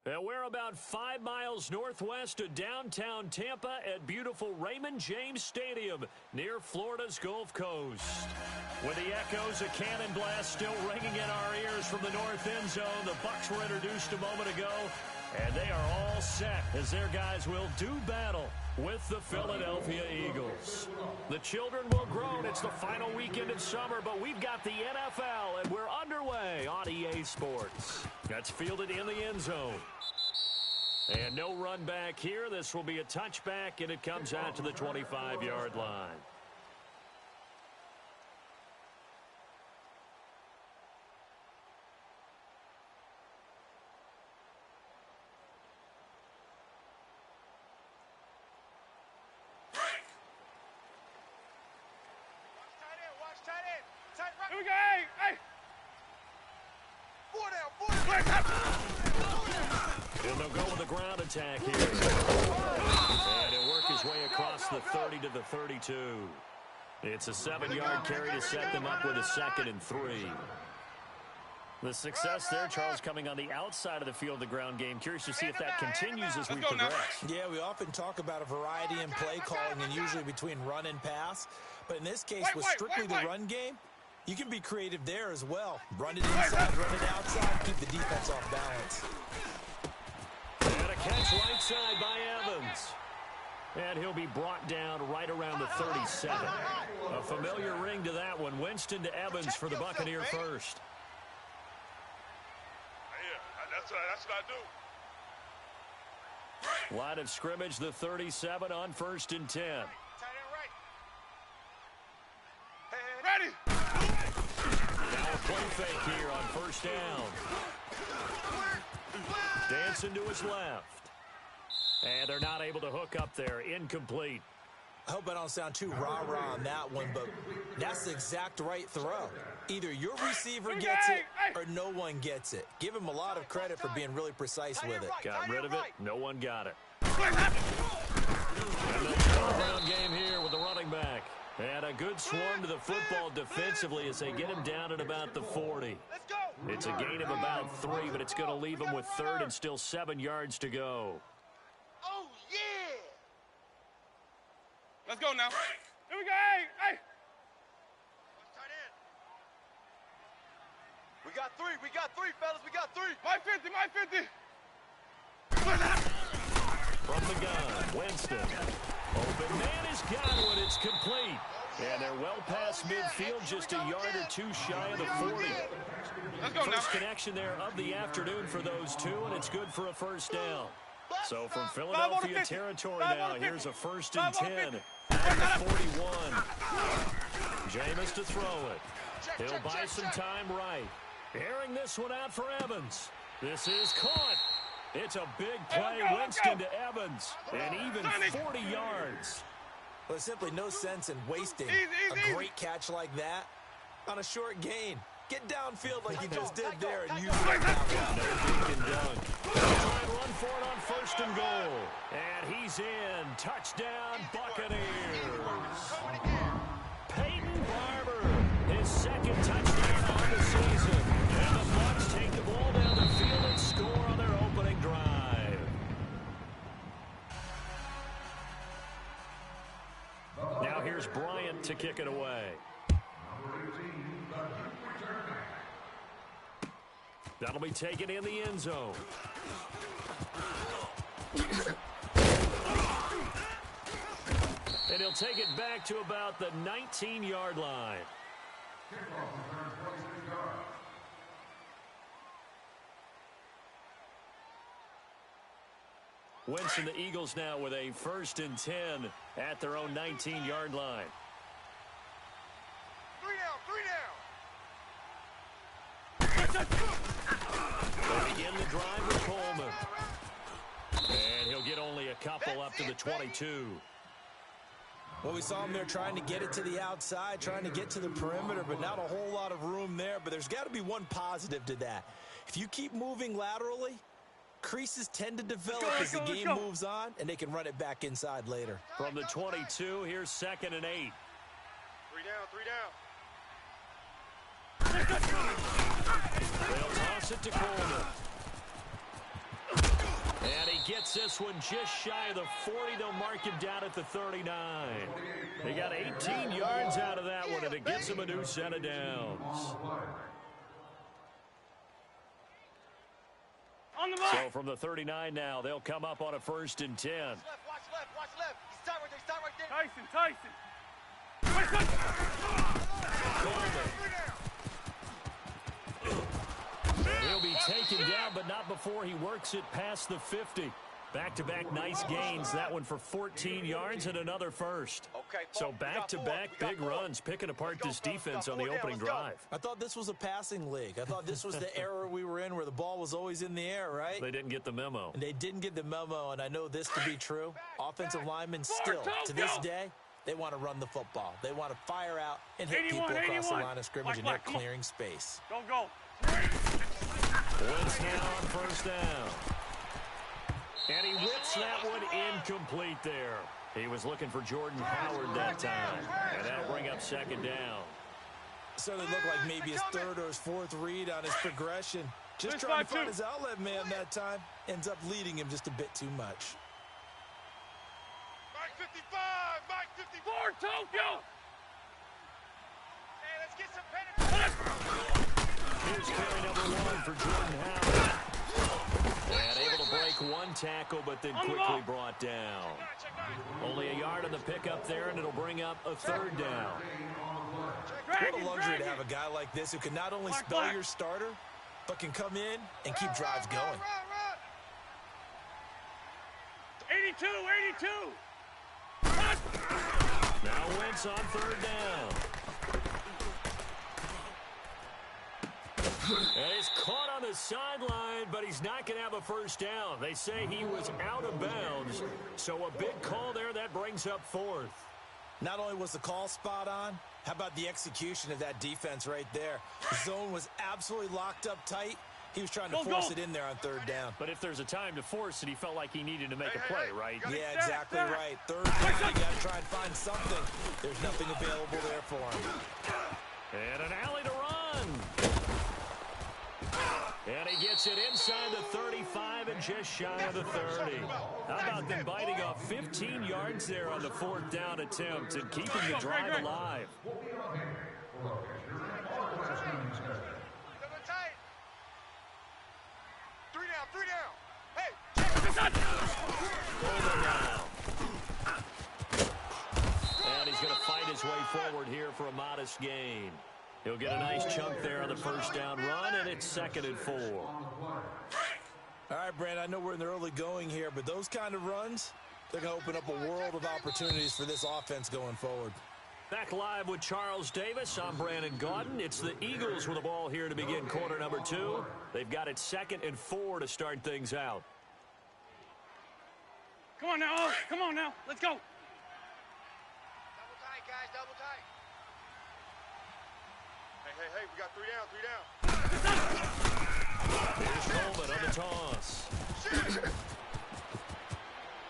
And we're about 5 miles northwest of downtown Tampa at beautiful Raymond James Stadium near Florida's Gulf Coast. With the echoes of cannon blast still ringing in our ears from the north end zone, the Bucs were introduced a moment ago, and they are all set as their guys will do battle with the Philadelphia Eagles. The children will groan. It's the final weekend of summer, but we've got the NFL, and we're underway on EA Sports. That's fielded in the end zone. And no run back here. This will be a touchback, and it comes out to the 25-yard line. Here we go, hey! And they'll go with the ground attack here. And he'll work his way across the 30 to the 32. It's a 7-yard carry to set them up with a 2nd and 3. The success there, Charles, coming on the outside of the field, the ground game. Curious to see if that continues as we progress. Yeah, we often talk about a variety in play calling and usually between run and pass. But in this case, with strictly the run game, you can be creative there as well. Run it inside, run it outside, keep the defense off balance. And a catch right side by Evans. And he'll be brought down right around the 37. A familiar ring to that one. Winston to Evans for the Buccaneer first. That's what I do. Line of scrimmage, the 37 on 1st and 10. Ready. Now a play fake here on 1st down. Dancing to his left. And they're not able to hook up there. Incomplete. I hope I don't sound too rah-rah on that one, but that's the exact right throw. Either your receiver gets it or no one gets it. Give him a lot of credit for being really precise with it. Got rid of it. No one got it. And they'll start a ground game here with the running back. And a good swarm to the football defensively as they get him down at about the 40. It's a gain of about 3, but it's going to leave him with 3rd and still 7 yards to go. Oh, yeah! Let's go now. Here we go, hey! We got 3, fellas, we got 3. My 50. From the gun, Winston. Open man is got one. It's complete. And they're well past midfield, just a yard or 2 shy of the 40. Let's go. First connection there of the afternoon for those two, and it's good for a 1st down. So from Philadelphia territory now, here's a 1st and 10 at the 41. Jameis to throw it. He'll buy some time right. Airing this one out for Evans. This is caught. It's a big play. Winston to Evans. And even 40 yards. Well, there's simply no sense in wasting a great catch like that on a short gain. Get downfield like you just did there and use it. No dink and dunk. Try and run for it on 1st and goal. And he's in. Touchdown, Buccaneers. Peyton Barber, his 2nd touchdown on the season. And the Bucs take the ball down the field and score on their opening drive. Now here's Bryant to kick it away. That'll be taken in the end zone. And he'll take it back to about the 19-yard line. Winston, the Eagles now with a 1st and 10 at their own 19-yard line. 3 down. They begin the drive with Coleman. And he'll get only a couple up to the 22. Well, we saw him there trying to get it to the outside, trying to get to the perimeter, but not a whole lot of room there. But there's got to be one positive to that. If you keep moving laterally, creases tend to develop as the game moves on, and they can run it back inside later. From the 22, here's 2nd and 8. 3 down. They'll toss it to Coleman. gets this one just shy of the 40. They'll mark him down at the 39. They got 18 yards out of that one, and it gets him a new set of downs. On the mark. So from the 39 now, they'll come up on a 1st and 10. Watch left, watch left. He's tight right there, Tyson. He'll be taken down, but not before he works it past the 50. Back-to-back nice gains. That one for 14 yards and another first. Okay, So back-to-back big runs, picking apart this defense on the opening drive. I thought this was a passing league. I thought this was the era we were in where the ball was always in the air, right? They didn't get the memo. And they didn't get the memo, and I know this to be true. Offensive linemen still, to this day, they want to run the football. They want to fire out and hit people across the line of scrimmage, and they're clearing space. Go. Wins now on 1st down. And he whips that one incomplete there. He was looking for Jordan Howard that time. And that'll bring up 2nd down. Certainly looked like maybe his 3rd or his 4th read on his progression. Just trying to find his outlet man that time. Ends up leading him just a bit too much. Mike 55, Mike 54, Tokyo. Hey, let's get some penetration. Here's carry number 1 for Jordan Howard. And able to break one tackle, but then quickly brought down. Only a yard on the pickup there, and it'll bring up a 3rd down. What a luxury to have a guy like this who can not only spell your starter, but can come in and keep drives going. 82. Now Wentz on 3rd down. And he's caught on the sideline, but he's not going to have a 1st down. They say he was out of bounds, so a big call there. That brings up 4th. Not only was the call spot on, how about the execution of that defense right there? The zone was absolutely locked up tight. He was trying to force it in there on 3rd down. But if there's a time to force it, he felt like he needed to make a play, right? Yeah, exactly right. 3rd down, you got to try and find something. There's nothing available there for him. And an alley to run. And he gets it inside the 35 and just shy of the 30. How about them biting off 15 yards there on the 4th down attempt and keeping the drive alive? Three down. Hey, Over now. And he's going to fight his way forward here for a modest gain. He'll get a nice chunk there on the 1st down run, and it's 2nd and 4. All right, Brandon, I know we're in the early going here, but those kind of runs, they're going to open up a world of opportunities for this offense going forward. Back live with Charles Davis. I'm Brandon Gaudin. It's the Eagles with the ball here to begin quarter number 2. They've got it 2nd and 4 to start things out. Come on now. Let's go. Double tight, guys. Double tight. Hey, we got 3 down. Here's Coleman on the toss.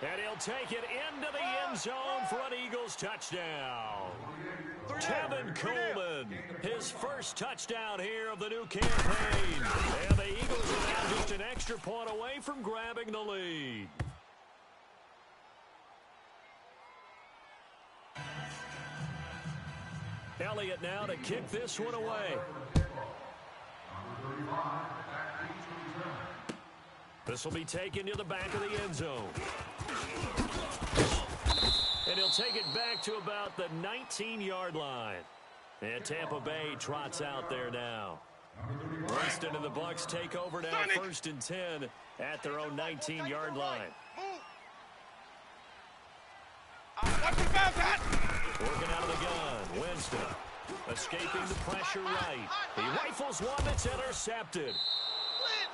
And he'll take it into the end zone for an Eagles touchdown. Tevin Coleman, his first touchdown here of the new campaign. And the Eagles are now just an extra point away from grabbing the lead. Elliott now to kick this one away. This will be taken to the back of the end zone. And he'll take it back to about the 19-yard line. And Tampa Bay trots out there now. Winston and the Bucs take over now, 1st and 10 at their own 19-yard line. Working out of the gun, Winston escaping the pressure right. He rifles one that's intercepted.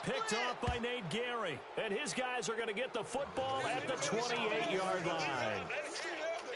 Picked off by Nate Gary. And his guys are going to get the football at the 28-yard line.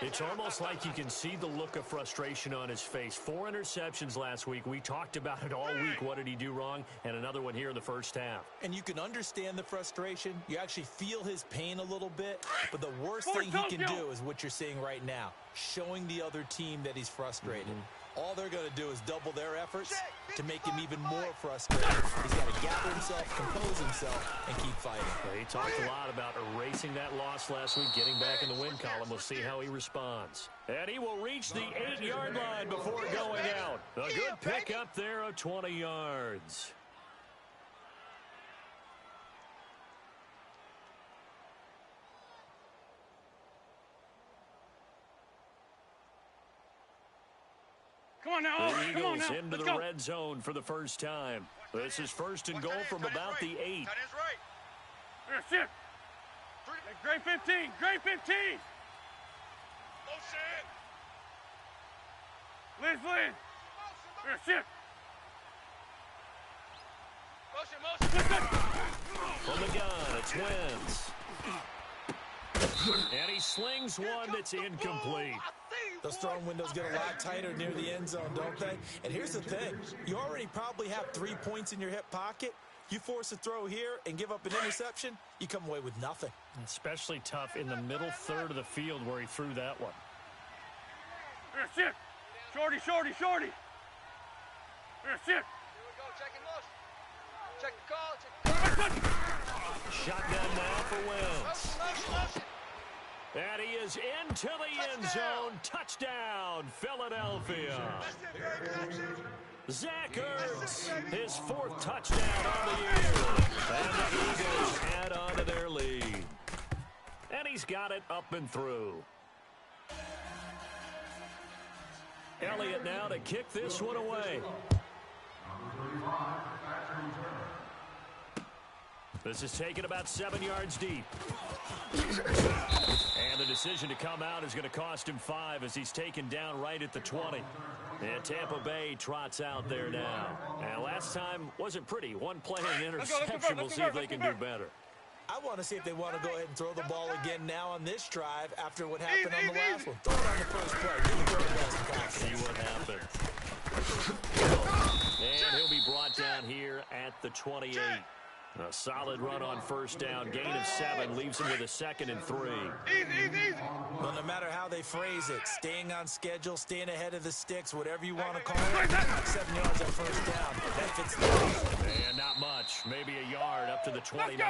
It's almost like you can see the look of frustration on his face. 4 interceptions last week. We talked about it all week. What did he do wrong? And another one here in the first half. And you can understand the frustration. You actually feel his pain a little bit. But the worst thing he can do is what you're seeing right now, showing the other team that he's frustrated. all they're going to do is double their efforts to make him even more frustrated. He's got to gather himself, compose himself, and keep fighting. He talked a lot about erasing that loss last week, getting back in the win column. We'll see how he responds. And he will reach the 8-yard line before going out. A good pickup there of 20 yards. Come on now. The Come on Eagles now. into the red zone for the first time. This is first and goal from about the 8. Tight end's right. Here, shift. Great 15. Great 15. Motion. Liz. Here, shift. Motion. From the gun, it's Wentz. And he slings one that's incomplete. Those throwing windows get a lot tighter near the end zone, don't they? And here's the thing. You already probably have 3 points in your hip pocket. You force a throw here and give up an interception, you come away with nothing. Especially tough in the middle third of the field where he threw that one. Here, shift. Shorty. Here, shift. Here we go. Checking motion. Check the call. Shotgun now for Wentz. Motion. And he is into the end zone. Touchdown, Philadelphia. Zach Ertz, his 4th touchdown on the year. And the Eagles add on to their lead. And he's got it up and through. Elliott now to kick this one away. This is taken about 7 yards deep. And the decision to come out is going to cost him 5 as he's taken down right at the 20. And Tampa Bay trots out there now. And last time wasn't pretty. One play and interception. We'll see if they can do better. I want to see if they want to go ahead and throw the ball again now on this drive after what happened on the last one. Throw it on the first play. Give the quarterback some See what happens. And he'll be brought down here at the 28. A solid run on first down. Gain of 7 leaves him with a 2nd and 3. Easy. Well, no matter how they phrase it, staying on schedule, staying ahead of the sticks, whatever you want to call it, 7 yards on first down. That fits the game. And not much. Maybe a yard up to the 29.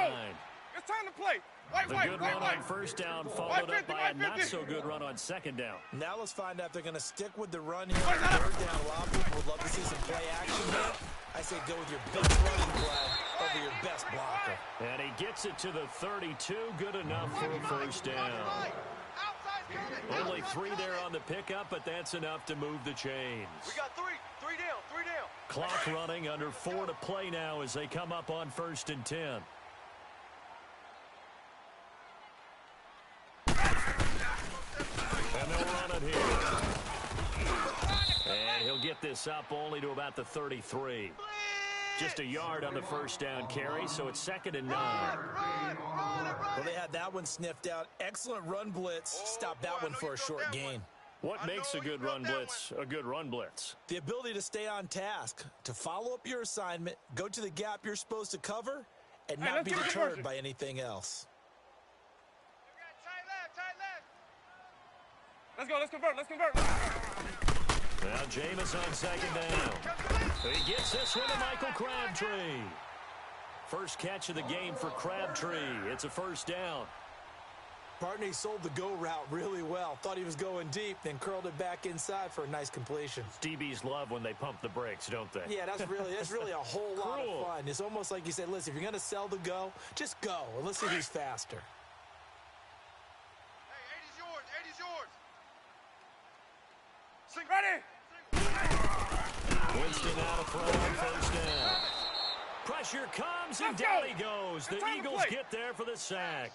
It's time to play. The good run on first down followed up by a not-so-good run on second down. Now let's find out if they're going to stick with the run here on third down. A lot of people would love to see some play action here. I say go with your best running play over your best blocker. And he gets it to the 32. Good enough for a first down. Only 3 there on the pickup, but that's enough to move the chains. We got 3 down. Clock running, under 4 to play now as they come up on 1st and 10. And they'll run it here. And he'll get this up only to about the 33. Just a yard on the first down carry, so it's 2nd and 9. Well, they had that one sniffed out. Excellent run blitz. Stop that one for a short gain. What makes a good run blitz a good run blitz? The ability to stay on task, to follow up your assignment, go to the gap you're supposed to cover, and not be deterred by anything else. Let's convert. Now Jameis on 2nd down. He gets this one to Michael Crabtree. First catch of the game for Crabtree. It's a first down. Partner, he sold the go route really well. Thought he was going deep, then curled it back inside for a nice completion. DBs love when they pump the brakes, don't they? Yeah, that's really a whole lot of fun. It's almost like you said, listen, if you're going to sell the go, just go. And let's see who's faster. Hey, 80's yours. Sing ready. Winston out of front on first down. Pressure comes and down he goes. The Eagles get there for the sack.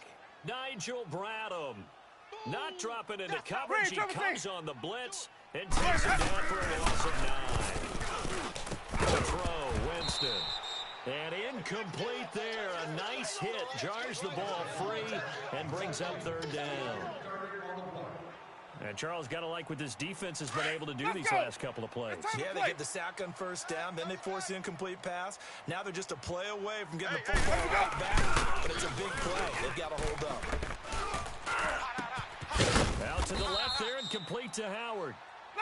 Nigel Bradham not dropping into coverage. He comes on the blitz and takes him down for a loss of 9. The throw, Winston. And incomplete there. A nice hit. Jars the ball free and brings up 3rd down. And Charles, got to like what this defense has been able to do these last couple of plays. Yeah, they get the sack on first down, then they force the incomplete pass. Now they're just a play away from getting the football right back, but it's a big play. They've got to hold up. Out to the left there and complete to Howard.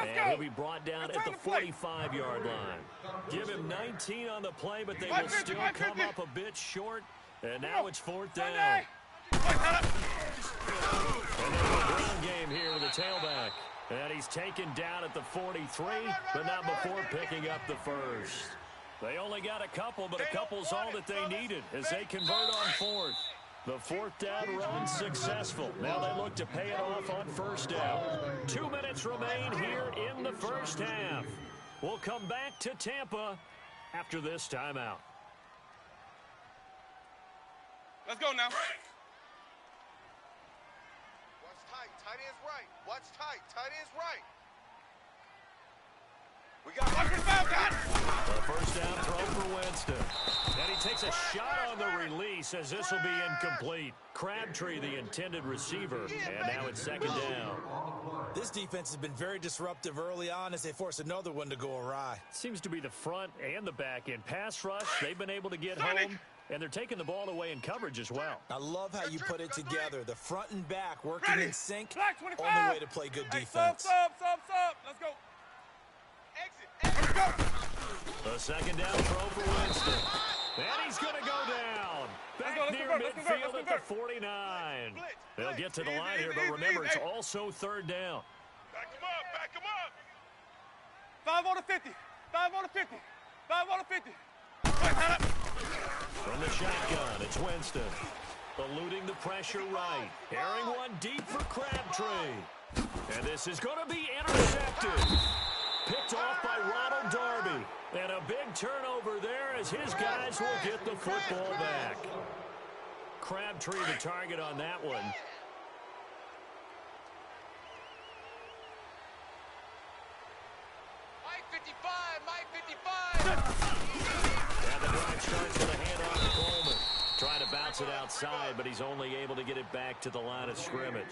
And he'll be brought down at the 45-yard line. Give him 19 on the play, but they will still come up a bit short. And now it's 4th down. And there's a ground game here with the tailback. And he's taken down at the 43, but not before picking up the first. They only got a couple, but a couple's all that they needed as they convert on 4th. The 4th down run successful. Now they look to pay it off on 1st down. 2 minutes remain here in the first half. We'll come back to Tampa after this timeout. Let's go now. Watch tight. Tight end's right. Watch tight. Tight end's right. We got Watch your foul, God. The first down throw for Winston. And he takes a shot on the release as this will be incomplete. Crabtree, the intended receiver. And now it's 2nd down. This defense has been very disruptive early on as they force another one to go awry. Seems to be the front and the back end. Pass rush, they've been able to get home. And they're taking the ball away in coverage as well. I love how you put it together. The front and back working in sync. Only way to play good defense. Sub. Let's go. exit. The 2nd down throw for Winston. And he's going to go down. Back near midfield at the 49. They'll get to the line here, but remember, it's also 3rd down. Back him up. 5 on the 50. 5 on the 50. 5 on the 50. From the shotgun, it's Winston. Eluding the pressure right. Airing one deep for Crabtree. And this is going to be intercepted. Picked off by Ronald Darby. And a big turnover there as his guys will get the football back. Crabtree the target on that one. Mike 55, Mike 55. And the drive starts with a handoff to Coleman. Trying to bounce it outside, but he's only able to get it back to the line of scrimmage.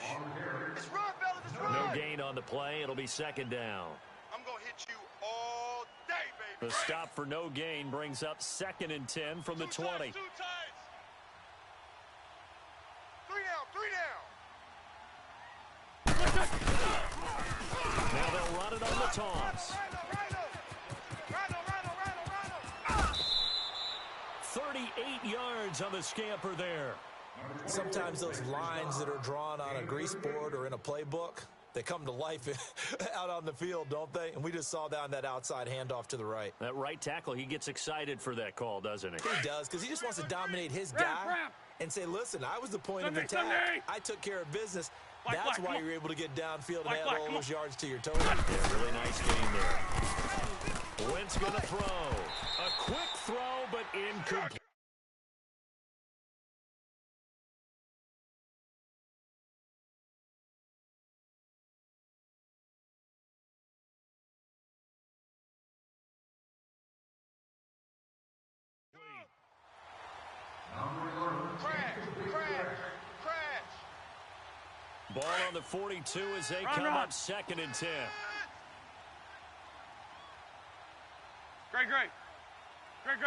Let's run, fellas, let's run. No gain on the play. It'll be 2nd down. I'm going to hit you all day, baby. The stop for no gain brings up 2nd and 10 from the 20. Two times. 3 down. Now they'll run it on the toss. 38 yards on the scamper there. Sometimes those lines that are drawn on a grease board or in a playbook, they come to life out on the field, don't they? And we just saw that on that outside handoff to the right. That right tackle, he gets excited for that call, doesn't he? He does, because he just wants to dominate his guy and say, listen, I was the point of attack. I took care of business. That's why you're able to get downfield and add all those yards to your total. Yeah, really nice game there. Wentz going to throw. A quick throw, but incomplete. Crash. Ball on the 42 as they come up 2nd and 10. Great. Mike,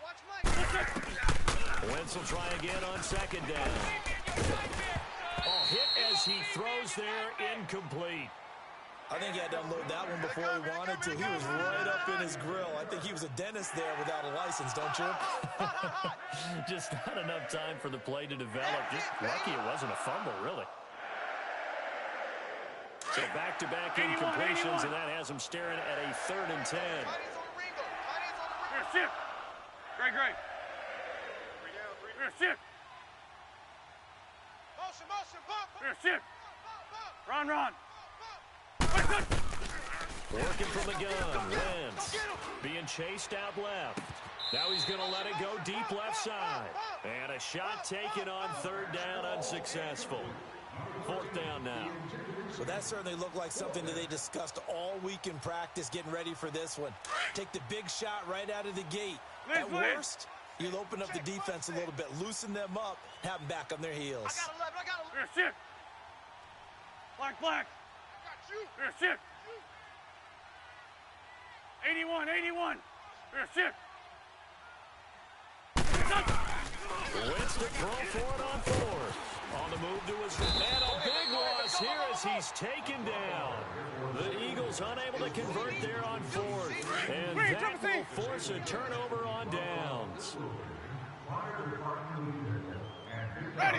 watch Mike. Wentz will try again on 2nd down. Oh, hit as he throws there, incomplete. I think he had to unload that one before he wanted to. He was right up in his grill. I think he was a dentist there without a license, don't you? Just not enough time for the play to develop. Just lucky it wasn't a fumble, really. So back-to-back incompletions, and that has him staring at a 3rd and 10. Tight ends on the Ringo. Here, shift. Great. 3 down. Here, shift. Motion, pump. Here, shift. Run. Working from the gun, Wentz being chased out left. Now he's going to let it go deep left side. And a shot taken on 3rd down, unsuccessful. 4th down now. Well, that certainly looked like something that they discussed all week in practice getting ready for this one. Take the big shot right out of the gate. At worst, you'll open up the defense a little bit, loosen them up, have them back on their heels. I got 11. Here, shift. Black. I got you. Here, shift. 81. Here, shift. Wentz to throw for it on 4th. On the move to his and a big loss loss here as he's taken down. The Eagles unable to convert there on fourth. And that will force a turnover on downs. Ready.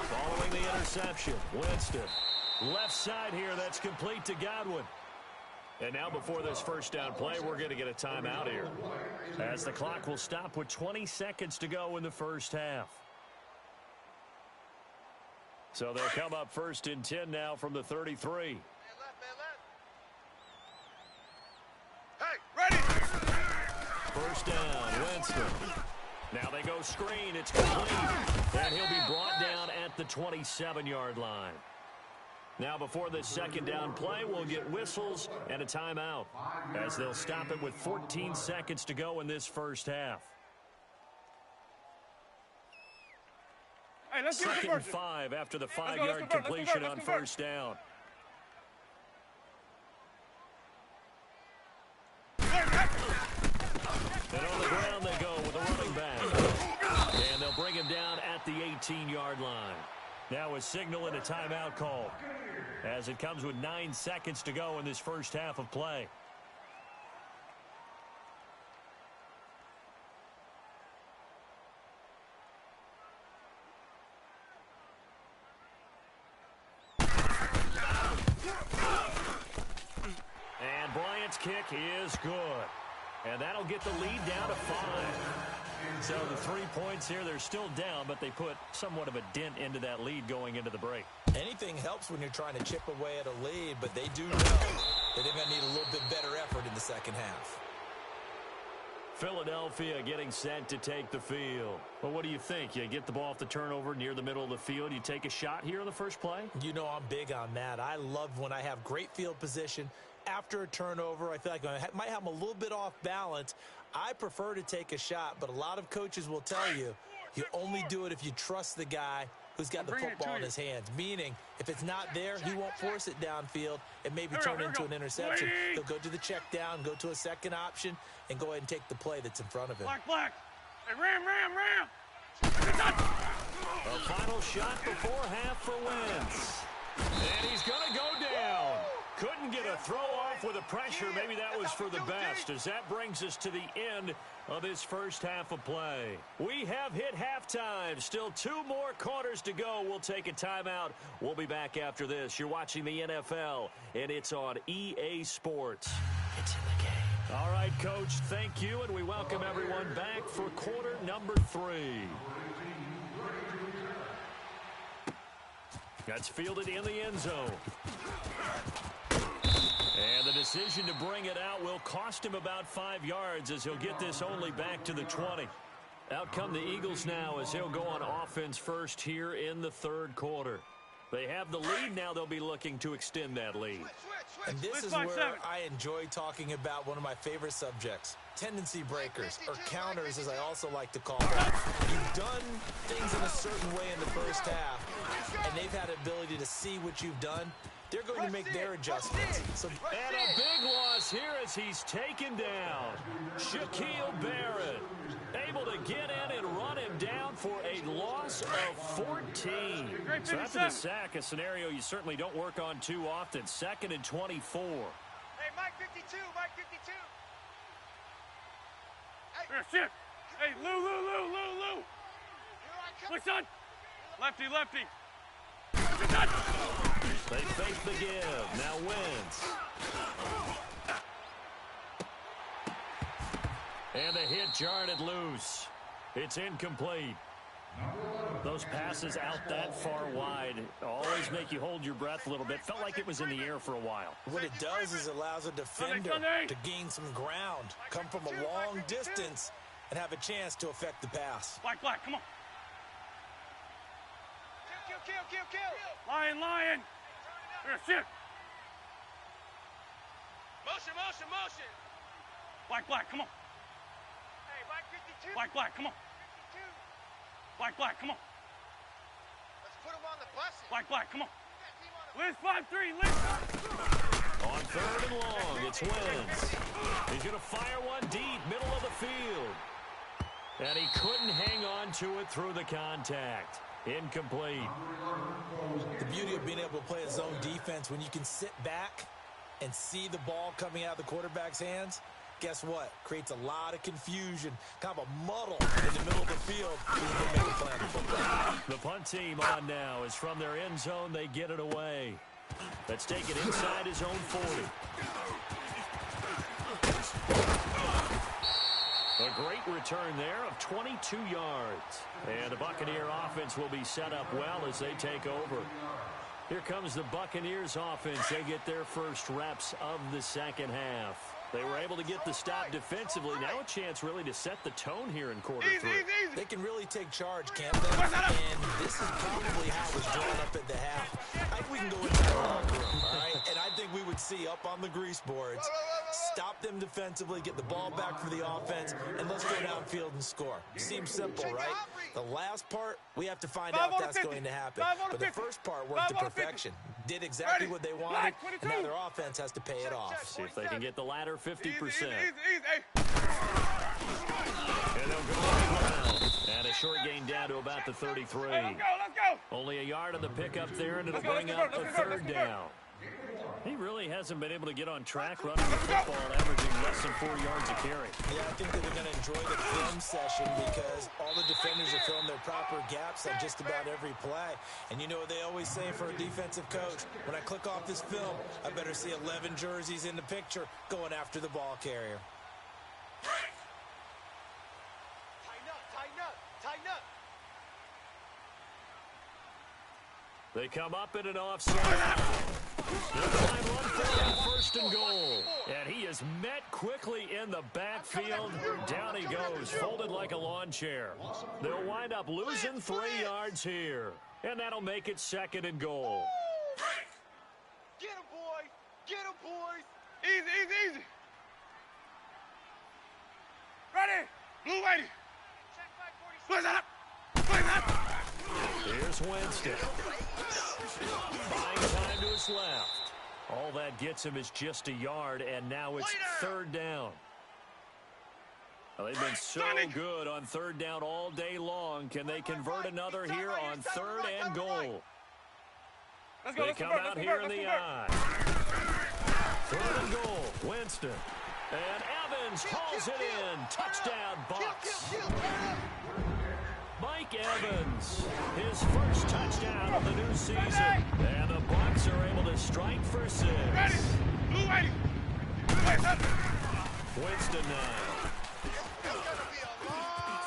Following the interception, Winston. Left side here, that's complete to Godwin. And now before this first down play, we're going to get a timeout here, as the clock will stop with 20 seconds to go in the first half. So they'll come up first and 10 now from the 33. Man left, man left. Hey, ready. First down, Winston. Now they go screen. It's complete. And he'll be brought down at the 27-yard line. Now before this second down play, we'll get whistles and a timeout, as they'll stop it with 14 seconds to go in this first half. Hey, let's get Second and 5 after the 5-yard completion on first down. And on the ground they go with a running back. And they'll bring him down at the 18-yard line. Now a signal and a timeout call, as it comes with 9 seconds to go in this first half of play. And Bryant's kick is good. And that'll get the lead down to 5. So the 3 points here, they're still down, but they put somewhat of a dent into that lead going into the break. Anything helps when you're trying to chip away at a lead, but they do know that they're going to need a little bit better effort in the second half. Philadelphia getting set to take the field. Well, what do you think? You get the ball off the turnover near the middle of the field. You take a shot here in the first play? You know I'm big on that. I love when I have great field position. After a turnover, I feel like I might have them a little bit off balance. I prefer to take a shot, but a lot of coaches will tell you, you only do it if you trust the guy who's got the football in his hands. Meaning, if it's not there, he won't force it downfield and maybe turn it into an interception. He'll go to the check down, go to a second option, and go ahead and take the play that's in front of him. Black. Hey, ram. A final shot before half for Wentz. And he's going to go down. Couldn't get a throw off with the pressure. Maybe that was for the best, as that brings us to the end of this first half of play. We have hit halftime. Still 2 more quarters to go. We'll take a timeout. We'll be back after this. You're watching the NFL, and it's on EA Sports. It's in the game. All right, Coach, thank you, and we welcome everyone back for quarter number 3. That's fielded in the end zone. And the decision to bring it out will cost him about 5 yards, as he'll get this only back to the 20. Out come the Eagles now, as he'll go on offense first here in the third quarter. They have the lead now. They'll be looking to extend that lead. And this is where I enjoy talking about one of my favorite subjects, tendency breakers, or counters, as I also like to call them. You've done things in a certain way in the first half, and they've had the ability to see what you've done. They're going to make their adjustments. So, and a big loss here as he's taken down. Shaquille Barrett able to get in and run him down for a loss of 14. So after the sack, a scenario you certainly don't work on too often. 2nd and 24. Hey, Mike 52, Mike 52. Hey, Shit. Hey, Lou. Look, son. Lefty. They fake the give. Now Wentz. And the hit jarred it loose. It's incomplete. Those passes out that far wide always make you hold your breath a little bit. Felt like it was in the air for a while. What it does is it allows a defender to gain some ground, come from a long distance, and have a chance to affect the pass. Black, come on. Kill. Lion. Shit. Motion. Black, come on. Hey, Mike 52. Black, come on. 52. Black, come on. Let's put him on the bus. Black, come on. Liz 5-3, On 3rd and long, it's Wentz. He's going to fire one deep, middle of the field. And he couldn't hang on to it through the contact. Incomplete. The beauty of being able to play a zone defense when you can sit back and see the ball coming out of the quarterback's hands, guess what? Creates a lot of confusion, kind of a muddle in the middle of the field. Make a play on the football. The punt team on now is from their end zone. They get it away. Let's take it inside his own 40. A great return there of 22 yards. And the Buccaneer offense will be set up well as they take over. Here comes the Buccaneers offense. They get their first reps of the second half. They were able to get the stop defensively. Now a chance really to set the tone here in quarter three. They can really take charge, can't they? And this is probably how it was drawn up at the half. I think we can go into the locker room, all right? And I think we would see up on the grease boards, stop them defensively, get the ball back for the offense, and let's go downfield and score. Seems simple, right? The last part, we have to find out if that's going to happen. But the first part worked to perfection. Did exactly what they wanted, and now their offense has to pay it off. See if they can get the latter 50%. Easy. And they'll go on the ground. And a short gain down to about the 33. Let's go. Only a yard on the pickup there, and it'll bring up a third down. He really hasn't been able to get on track running the football, averaging less than 4 yards a carry. Yeah, I think that they're going to enjoy the film session because all the defenders are filling their proper gaps on just about every play. And you know what they always say for a defensive coach? When I click off this film, I better see 11 jerseys in the picture going after the ball carrier. Tighten up. They come up in an offside. First and goal. And he is met quickly in the backfield. Down he goes, folded like a lawn chair. They'll wind up losing 3 yards here. And that'll make it second and goal. Get him, boys. Get him, boys. Easy. Ready. Blue Whitey. Check back 46. Blaze up. Here's Winston. Buying time to his left. All that gets him is just a yard, and now it's third down. Well, they've been so good on third down all day long. Can they convert another here on third and goal? They come out here in the eye. Third and goal. Winston. And Evans hauls it in. Touchdown, Bucks. Mike Evans, his first touchdown of the new season. And the Bucks are able to strike for 6. Ready. Blue Whitey. Winston now.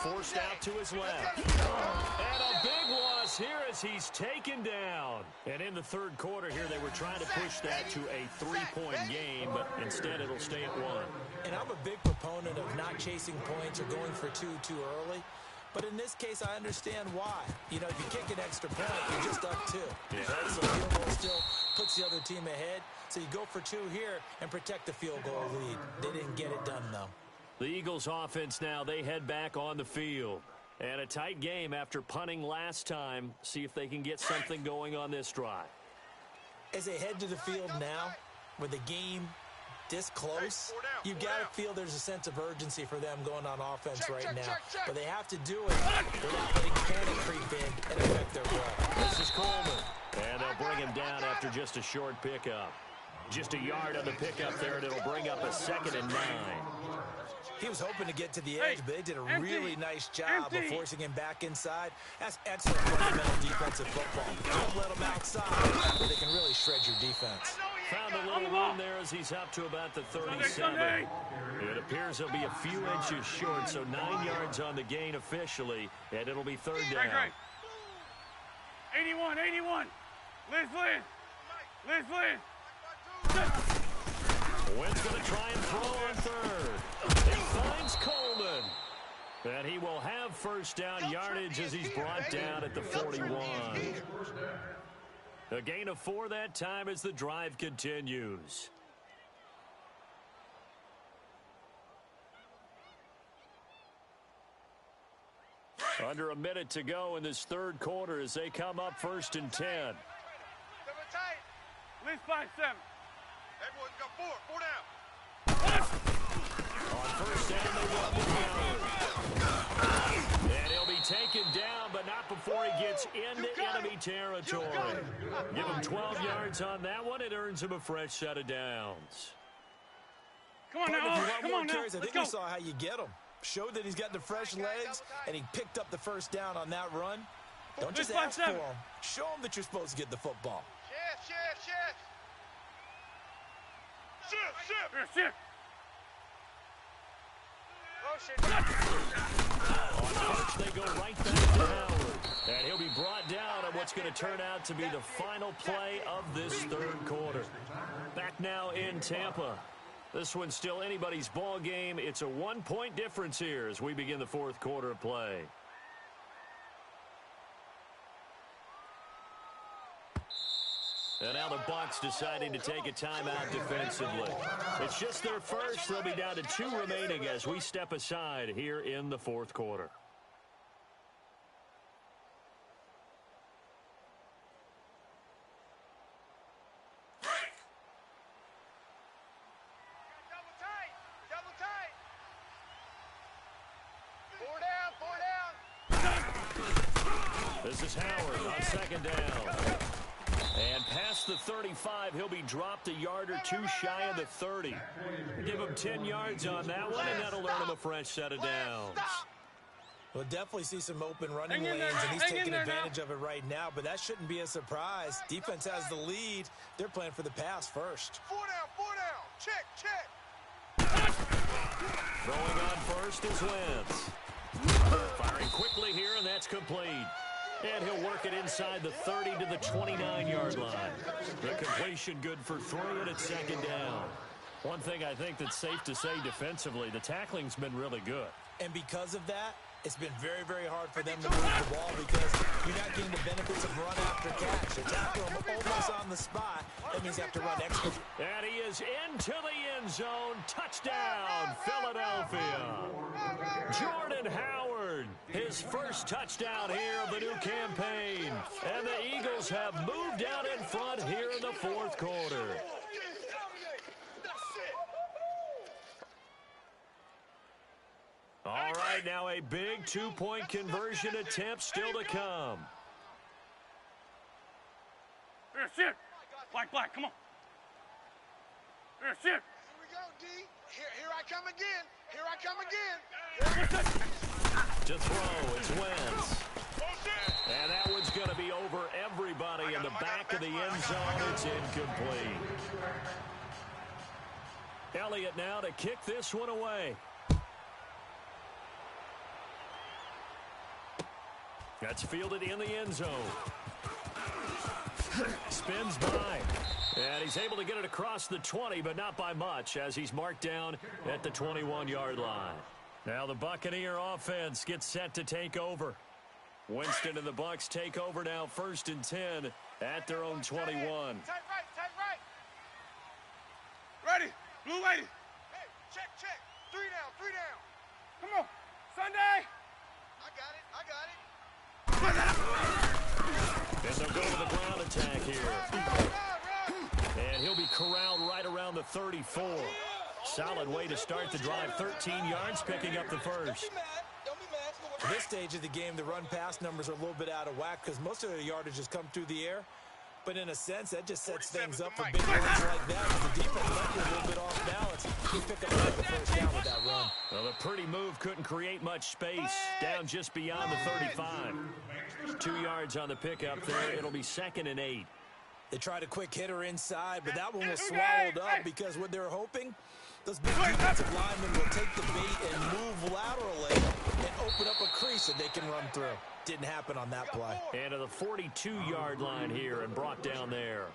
Forced out to his left. And a big loss here as he's taken down. And in the third quarter here, they were trying to push that to a 3-point game, but instead it'll stay at 1. And I'm a big proponent of not chasing points or going for 2 too early. But in this case, I understand why. You know, if you kick an extra point, you're just up 2. Yeah. So field goal still puts the other team ahead. So you go for 2 here and protect the field goal lead. They didn't get it done, though. The Eagles offense now, they head back on the field. And a tight game after punting last time. See if they can get something going on this drive. As they head to the field now, with the game this close, you've got to feel there's a sense of urgency for them going on offense right now. But they have to do it without letting panic creep in and affect their play. This is Coleman. And they'll bring him down after just a short pickup. Just a yard on the pickup there, and it'll bring up a 2nd and 9. He was hoping to get to the edge, but they did a really nice job of forcing him back inside. That's excellent fundamental defensive football. Don't let him outside, where they can really shred your defense. Found a little room there as he's up to about the 37. It appears he'll be a few inches short, so 9 yards on the gain officially, and it'll be third down. 81. Liz. Wynn's going to try and throw on third. He finds Coleman. And he will have first down yardage as he's brought down at the 41. A gain of 4 that time as the drive continues. Under a minute to go in this third quarter as they come up 1st and 10. Liz 5-7. Everyone's got 4 down. On first down, they want the counter. And he'll be taken down, but not before he gets into enemy territory. Give him 12 yards on that one. It earns him a fresh set of downs. Come on now. Come on now. I think we saw how you get him. Showed that he's got the fresh legs, and he picked up the first down on that run. Don't just ask for him. Show him that you're supposed to get the football. Shift. On first, they go right back to Howard. And he'll be brought down on what's going to turn out to be the final play of this third quarter. Back now in Tampa. This one's still anybody's ball game. It's a 1-point difference here as we begin the fourth quarter of play. And now the Bucs deciding to take a timeout defensively. It's just their first. They'll be down to 2 remaining as we step aside here in the fourth quarter. This is Howard on second down. And past the 35, he'll be dropped a yard or 2 shy of the 30. Give him 10 yards on that one, and that'll earn him a fresh set of downs. We'll definitely see some open running lanes, and he's taking advantage of it right now, but that shouldn't be a surprise. Defense has the lead. They're playing for the pass first. 4 down. Check. Throwing on first is Wentz. Firing quickly here, and that's complete. And he'll work it inside the 30 to the 29-yard line. The completion good for 3, and it's second down. One thing I think that's safe to say defensively, the tackling's been really good. And because of that, it's been very, very hard for them to move the ball because you're not getting the benefits of run after catch. They tackle him almost on the spot. That means they have to run extra. And he is into the end zone. Touchdown, Philadelphia. Jordan Howard, his first touchdown here of the new campaign. And the Eagles have moved out in front here in the fourth quarter. All right, now a big 2-point conversion attempt still to come. Here, shit. Black, come on. Here, shit. Here we go, D. Here I come again. To throw, it's Wentz. And that one's going to be over everybody in the back of the end zone. It's incomplete. Elliott now to kick this one away. That's fielded in the end zone. Spins by. And he's able to get it across the 20, but not by much, as he's marked down at the 21-yard line. Now the Buccaneer offense gets set to take over. Winston and the Bucs take over now, 1st and 10 at their own 21. Tight right. Ready. Blue lady. Hey, check. 3 down. Come on. Sunday. I got it. And they'll go to the ground attack here. And he'll be corralled right around the 34. Solid way to start the drive. 13 yards, picking up the first. At this stage of the game, the run-pass numbers are a little bit out of whack because most of the yardage has come through the air. But in a sense, that just sets things up for big runs like that. The defense might be a little bit off balance. He picked up the first down with that run. Well, the pretty move couldn't create much space. Down just beyond the 35. 2 yards on the pickup there. It'll be 2nd and 8. They tried a quick hitter inside, but that one was swallowed up because what they're hoping, those big defensive linemen will take the bait and move laterally and open up a crease that they can run through. Didn't happen on that play. And to the 42-yard line here and brought down there.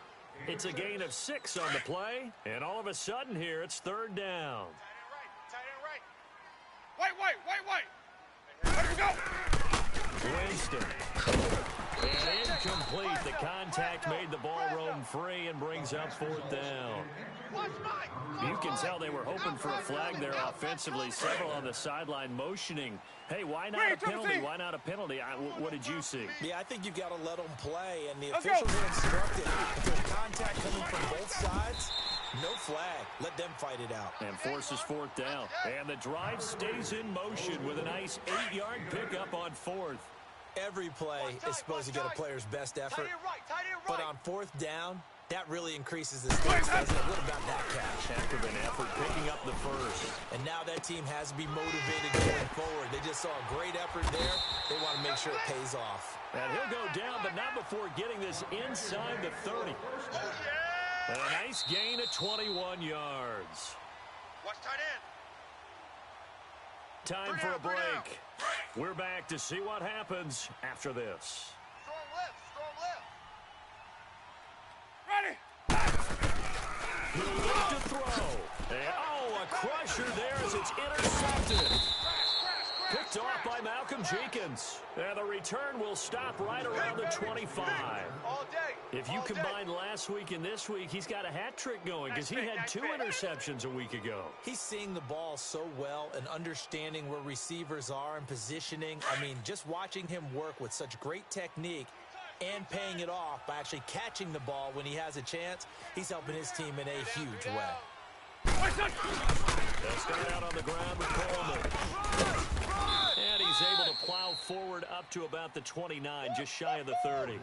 It's a gain of 6 on the play, and all of a sudden here it's 3rd down. Tight end right. White. Let him go. Winston. And incomplete. The contact made the ball roam free and brings up 4th down. You can tell they were hoping for a flag there offensively. Several on the sideline motioning. Hey, why not a penalty? Why not a penalty? What did you see? Yeah, I think you've got to let them play, and the officials are instructed. If there's contact coming from both sides, No flag. Let them fight it out. And forces fourth down. And the drive stays in motion with a nice 8-yard pickup on fourth. Every play is supposed to get a player's best effort. But on fourth down, that really increases the stakes, doesn't it? What about that catch? Heck of an effort picking up the first. And now that team has to be motivated going forward. They just saw a great effort there. They want to make sure it pays off. And he'll go down, but not before getting this inside the 30. A nice gain of 21 yards. Watch tight end. Time for a break. We're back to see what happens after this. Strong left, strong left. Ready. He'll look to throw. And, a crusher there as it's intercepted. Picked off by Malcolm Jenkins. And the return will stop right around the 25. All day. If you combine last week and this week, he's got a hat trick going because he had 2 interceptions a week ago. He's seeing the ball so well and understanding where receivers are and positioning. I mean, just watching him work with such great technique and paying it off by actually catching the ball when he has a chance, he's helping his team in a huge way. They'll start out on the ground with Coleman. And he's able to plow forward up to about the 29, just shy of the 30.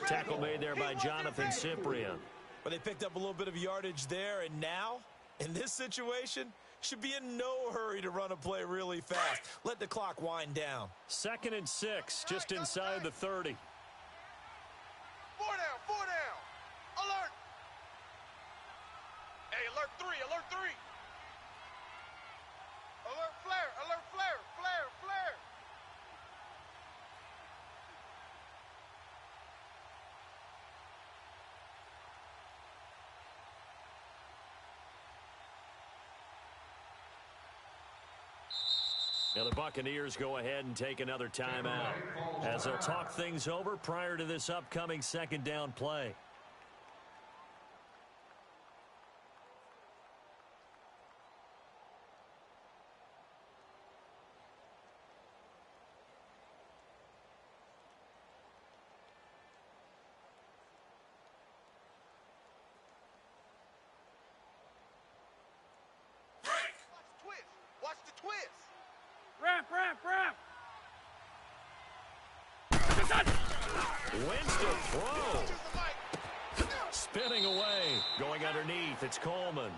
Tackle made there by Jonathan Cyprian. But they picked up a little bit of yardage there, and now, in this situation, should be in no hurry to run a play really fast. Let the clock wind down. 2nd and 6, just inside the 30. 4 down, 4 down. Alert. Hey, alert 3, alert 3. Alert flare, alert flare, flare, flare. Now the Buccaneers go ahead and take another timeout as they'll talk things over prior to this upcoming 2nd down play. Watch the twist. Ramp, ramp, ramp. Wins to throw. Spinning away. Going underneath. It's Coleman.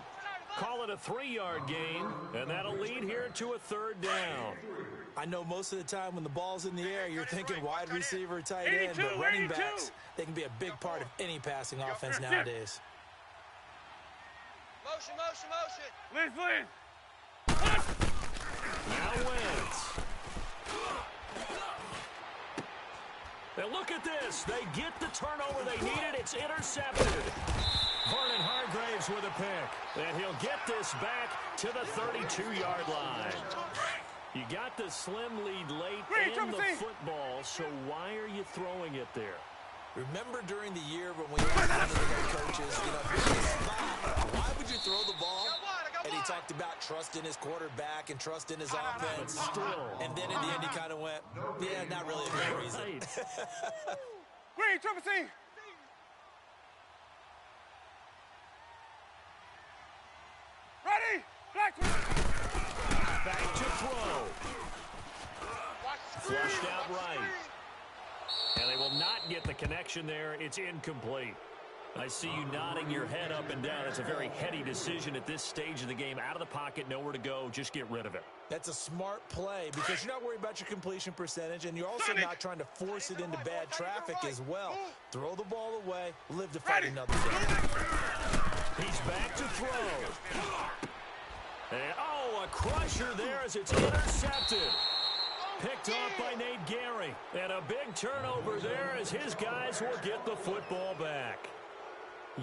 Call it a 3-yard gain, and that'll lead here to a 3rd down. I know most of the time when the ball's in the air, you're thinking wide receiver, tight end, but running backs, they can be a big part of any passing offense nowadays. Motion, motion, motion. Liz, Liz. Now Wentz. Now look at this. They get the turnover they needed. It's intercepted. Vernon Hargraves with a pick. And he'll get this back to the 32-yard line. You got the slim lead late in the football, so why are you throwing it there? Remember during the year when we asked one of the head coaches, why would you throw the ball? And he talked about trust in his quarterback and trust in his offense. And then in the end, he kind of went, yeah, not really a good reason. Green, triple C. Ready? Black. Back to throw. Flushed out right. And they will not get the connection there. It's incomplete. I see you nodding your head up and down. It's a very heady decision at this stage of the game. Out of the pocket, nowhere to go. Just get rid of it. That's a smart play because you're not worried about your completion percentage, and you're also not trying to force it into bad traffic as well. Throw the ball away, live to fight another day. He's back to throw. And, a crusher there as it's intercepted. Picked off by Nate Gary. And a big turnover there as his guys will get the football back.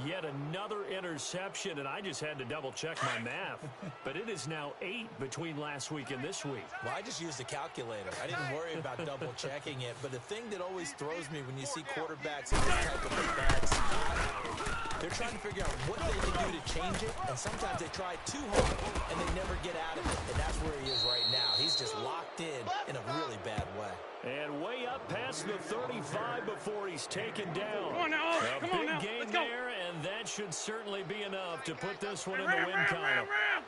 Yet another interception, and I just had to double-check my math. But it is now 8 between last week and this week. Well, I just used a calculator. I didn't worry about double-checking it. But the thing that always throws me when you see quarterbacks in this type of a bad spot, they're trying to figure out what they can do to change it, and sometimes they try too hard, and they never get out of it. And that's where he is right now. He's just locked in a really bad way. And way up past the 35 before he's taken down. Come on now, a come on big now. gain Let's go. there, And that should certainly be enough to put this one in the Ram, win ram, column. ram, ram.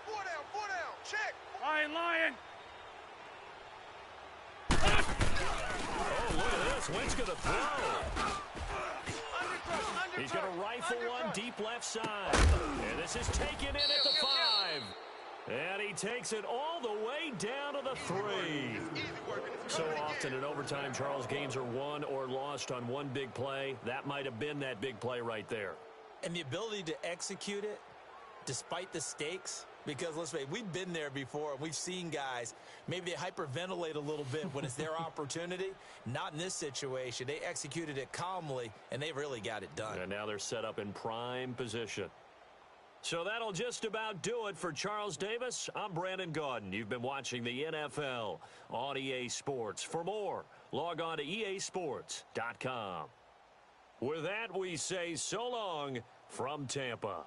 4 down, check. Lion, lion. Oh, look at this. Wentz going to throw. He's going to rifle one deep left side. And this is taken in at the 5. And he takes it all the way down to the 3. So often in overtime, Charles, games are won or lost on one big play. That might have been that big play right there. And the ability to execute it despite the stakes, because let's face it, we've been there before, and we've seen guys, maybe they hyperventilate a little bit when it's their opportunity. Not in this situation. They executed it calmly, and they really got it done. And now they're set up in prime position. So that'll just about do it for Charles Davis. I'm Brandon Gaudin. You've been watching the NFL on EA Sports. For more, log on to easports.com. With that, we say so long from Tampa.